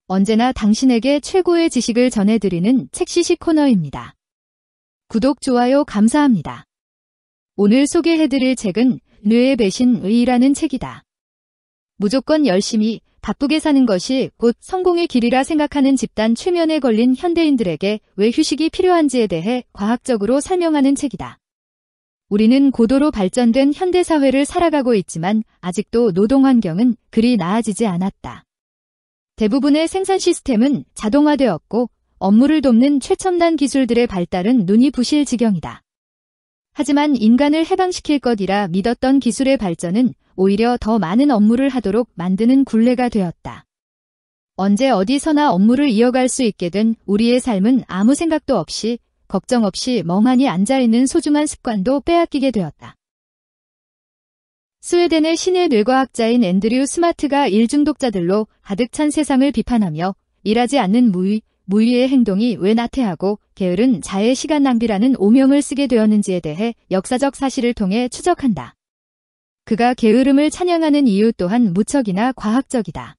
언제나 당신에게 최고의 지식을 전해드리는 책시식 코너입니다. 구독, 좋아요 감사합니다. 오늘 소개해드릴 책은 뇌의 배신의라는 책이다. 무조건 열심히 바쁘게 사는 것이 곧 성공의 길이라 생각하는 집단 최면에 걸린 현대인들에게 왜 휴식이 필요한지에 대해 과학적으로 설명하는 책이다. 우리는 고도로 발전된 현대사회를 살아가고 있지만 아직도 노동환경은 그리 나아지지 않았다. 대부분의 생산 시스템은 자동화되었고 업무를 돕는 최첨단 기술들의 발달은 눈이 부실 지경이다. 하지만 인간을 해방시킬 것이라 믿었던 기술의 발전은 오히려 더 많은 업무를 하도록 만드는 굴레가 되었다. 언제 어디서나 업무를 이어갈 수 있게 된 우리의 삶은 아무 생각도 없이, 걱정 없이 멍하니 앉아있는 소중한 습관도 빼앗기게 되었다. 스웨덴의 신예 뇌과학자인 앤드류 스마트가 일중독자들로 가득 찬 세상을 비판하며 일하지 않는 무의의 행동이 왜 나태하고 게으른 자의 시간 낭비라는 오명을 쓰게 되었는지에 대해 역사적 사실을 통해 추적한다. 그가 게으름을 찬양하는 이유 또한 무척이나 과학적이다.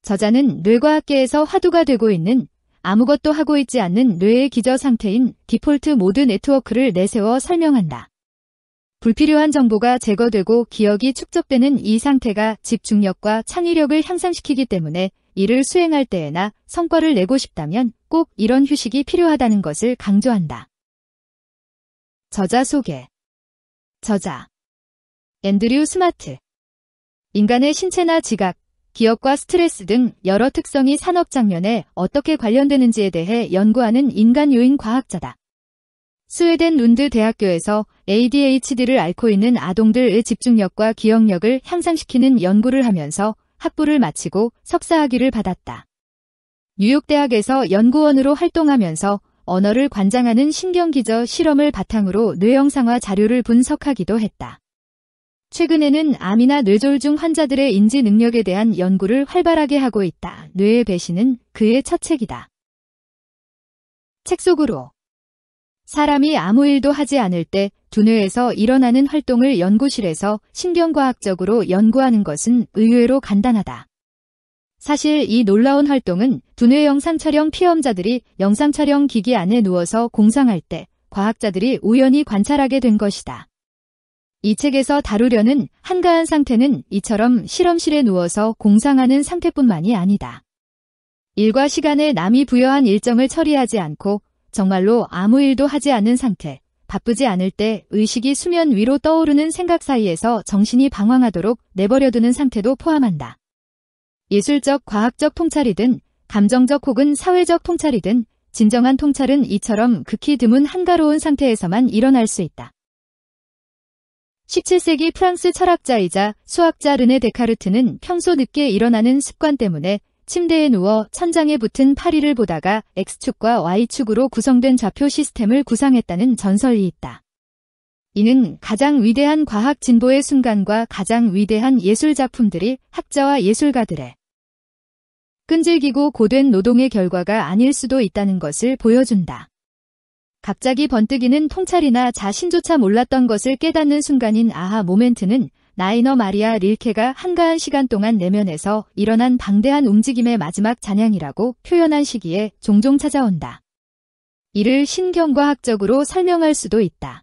저자는 뇌과학계에서 화두가 되고 있는 아무것도 하고 있지 않는 뇌의 기저 상태인 디폴트 모드 네트워크를 내세워 설명한다. 불필요한 정보가 제거되고 기억이 축적되는 이 상태가 집중력과 창의력을 향상시키기 때문에 일을 수행할 때에나 성과를 내고 싶다면 꼭 이런 휴식이 필요하다는 것을 강조한다. 저자 소개. 저자 앤드류 스마트. 인간의 신체나 지각, 기억과 스트레스 등 여러 특성이 산업 장면에 어떻게 관련되는지에 대해 연구하는 인간 요인 과학자다. 스웨덴 룬드 대학교에서 ADHD를 앓고 있는 아동들의 집중력과 기억력을 향상시키는 연구를 하면서 학부를 마치고 석사학위를 받았다. 뉴욕대학에서 연구원으로 활동하면서 언어를 관장하는 신경기저 실험을 바탕으로 뇌영상화 자료를 분석하기도 했다. 최근에는 암이나 뇌졸중 환자들의 인지 능력에 대한 연구를 활발하게 하고 있다. 뇌의 배신은 그의 첫 책이다. 책 속으로. 사람이 아무 일도 하지 않을 때 두뇌에서 일어나는 활동을 연구실에서 신경과학적으로 연구하는 것은 의외로 간단하다. 사실 이 놀라운 활동은 두뇌 영상 촬영 피험자들이 영상 촬영 기기 안에 누워서 공상할 때 과학자들이 우연히 관찰하게 된 것이다. 이 책에서 다루려는 한가한 상태는 이처럼 실험실에 누워서 공상하는 상태뿐만이 아니다. 일과 시간에 남이 부여한 일정을 처리하지 않고 정말로 아무 일도 하지 않는 상태, 바쁘지 않을 때 의식이 수면 위로 떠오르는 생각 사이에서 정신이 방황하도록 내버려두는 상태도 포함한다. 예술적, 과학적 통찰이든 감정적 혹은 사회적 통찰이든 진정한 통찰은 이처럼 극히 드문 한가로운 상태에서만 일어날 수 있다. 17세기 프랑스 철학자이자 수학자 르네 데카르트는 평소 늦게 일어나는 습관 때문에 침대에 누워 천장에 붙은 파리를 보다가 X축과 Y축으로 구성된 좌표 시스템을 구상했다는 전설이 있다. 이는 가장 위대한 과학 진보의 순간과 가장 위대한 예술 작품들이 학자와 예술가들의 끈질기고 고된 노동의 결과가 아닐 수도 있다는 것을 보여준다. 갑자기 번뜩이는 통찰이나 자신조차 몰랐던 것을 깨닫는 순간인 아하 모멘트는 라이너 마리아 릴케가 한가한 시간 동안 내면에서 일어난 방대한 움직임의 마지막 잔향이라고 표현한 시기에 종종 찾아온다. 이를 신경과학적으로 설명할 수도 있다.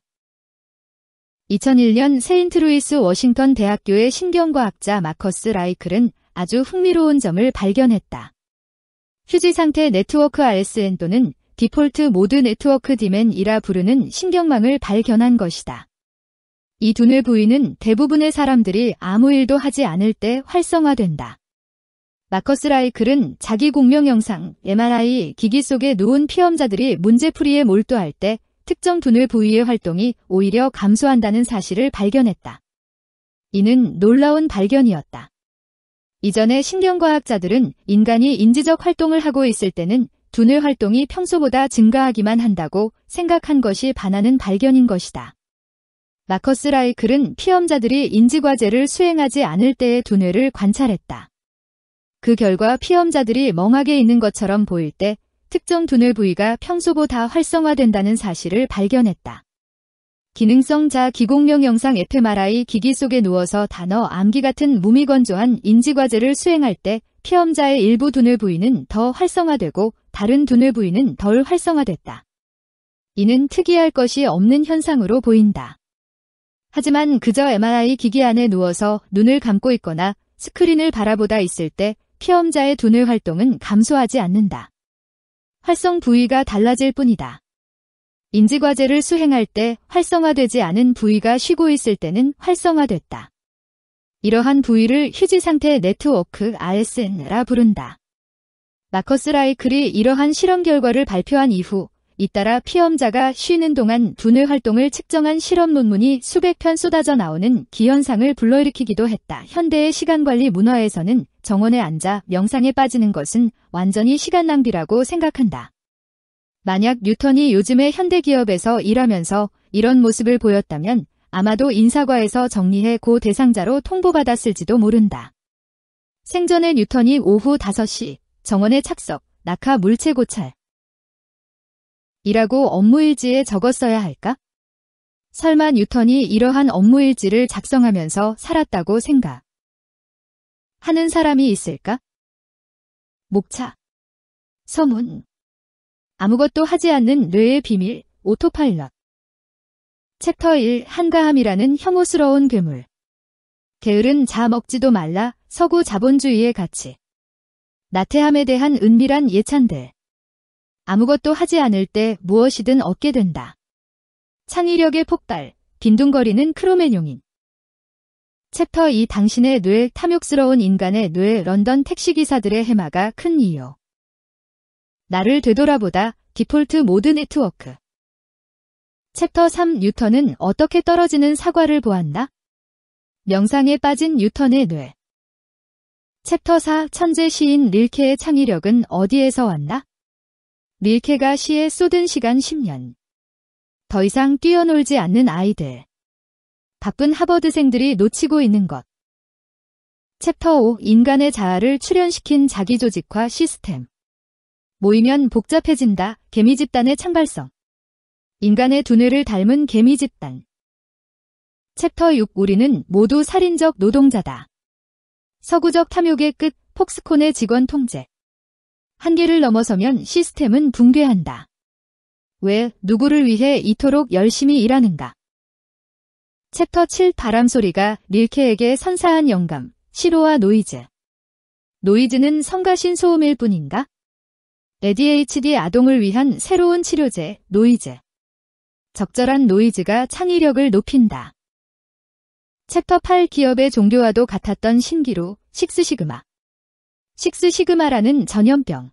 2001년 세인트루이스 워싱턴 대학교의 신경과학자 마커스 라이클은 아주 흥미로운 점을 발견했다. 휴지 상태 네트워크 RSN 또는 디폴트 모드 네트워크 DMN이라 부르는 신경망을 발견한 것이다. 이 두뇌 부위는 대부분의 사람들이 아무 일도 하지 않을 때 활성화된다. 마커스 라이클은 자기 공명 영상, MRI 기기 속에 누운 피험자들이 문제풀이에 몰두할 때 특정 두뇌 부위의 활동이 오히려 감소한다는 사실을 발견했다. 이는 놀라운 발견이었다. 이전에 신경과학자들은 인간이 인지적 활동을 하고 있을 때는 두뇌 활동이 평소보다 증가하기만 한다고 생각한 것이 반하는 발견인 것이다. 마커스 라이클은 피험자들이 인지과제를 수행하지 않을 때의 두뇌를 관찰했다. 그 결과 피험자들이 멍하게 있는 것처럼 보일 때 특정 두뇌 부위가 평소보다 활성화된다는 사실을 발견했다. 기능성 자기공명 영상 fMRI 기기 속에 누워서 단어 암기 같은 무미건조한 인지과제를 수행할 때 피험자의 일부 두뇌 부위는 더 활성화되고 다른 두뇌 부위는 덜 활성화됐다. 이는 특이할 것이 없는 현상으로 보인다. 하지만 그저 MRI 기기 안에 누워서 눈을 감고 있거나 스크린을 바라보다 있을 때 피험자의 두뇌 활동은 감소하지 않는다. 활성 부위가 달라질 뿐이다. 인지과제를 수행할 때 활성화되지 않은 부위가 쉬고 있을 때는 활성화됐다. 이러한 부위를 휴지상태 네트워크 RSN라 부른다. 마커스 라이클이 이러한 실험 결과를 발표한 이후 잇따라 피험자가 쉬는 동안 두뇌 활동을 측정한 실험 논문이 수백 편 쏟아져 나오는 기현상을 불러일으키기도 했다. 현대의 시간관리 문화에서는 정원에 앉아 명상에 빠지는 것은 완전히 시간 낭비라고 생각한다. 만약 뉴턴이 요즘의 현대기업에서 일하면서 이런 모습을 보였다면 아마도 인사과에서 정리해 고 대상자로 통보받았을지도 모른다. 생전에 뉴턴이 오후 5시 정원에 착석, 낙하 물체 고찰 이라고 업무일지에 적었어야 할까? 설마 뉴턴이 이러한 업무일지를 작성하면서 살았다고 생각 하는 사람이 있을까? 목차, 서문, 아무것도 하지 않는 뇌의 비밀, 오토파일럿. 챕터 1 한가함이라는 혐오스러운 괴물. 게으른 자 먹지도 말라 서구 자본주의의 가치. 나태함에 대한 은밀한 예찬들. 아무것도 하지 않을 때 무엇이든 얻게 된다. 창의력의 폭발, 빈둥거리는 크로맨용인. 챕터 2 당신의 뇌 탐욕스러운 인간의 뇌 런던 택시기사들의 해마가 큰 이유. 나를 되돌아보다 디폴트 모드 네트워크. 챕터 3 뉴턴은 어떻게 떨어지는 사과를 보았나? 명상에 빠진 뉴턴의 뇌. 챕터 4 천재 시인 릴케의 창의력은 어디에서 왔나? 릴케가 시에 쏟은 시간 10년. 더 이상 뛰어놀지 않는 아이들. 바쁜 하버드생들이 놓치고 있는 것. 챕터 5 인간의 자아를 출현시킨 자기조직화 시스템. 모이면 복잡해진다. 개미 집단의 창발성. 인간의 두뇌를 닮은 개미 집단. 챕터 6 우리는 모두 살인적 노동자다. 서구적 탐욕의 끝 폭스콘의 직원 통제. 한계를 넘어서면 시스템은 붕괴한다. 왜 누구를 위해 이토록 열심히 일하는가? 챕터 7 바람소리가 릴케에게 선사한 영감, 시로와 노이즈. 노이즈는 성가신 소음일 뿐인가? ADHD 아동을 위한 새로운 치료제, 노이즈. 적절한 노이즈가 창의력을 높인다. 챕터 8 기업의 종교와도 같았던 신기루, 식스시그마. 식스시그마라는 전염병.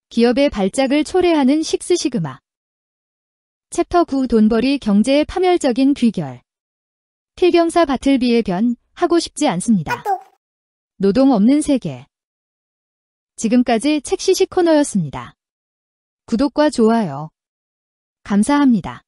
기업의 발작을 초래하는 식스시그마. 챕터 9 돈벌이 경제의 파멸적인 귀결. 필경사 바틀비의 변, 하고 싶지 않습니다. 노동 없는 세계. 지금까지 책시시 코너였습니다. 구독과 좋아요. 감사합니다.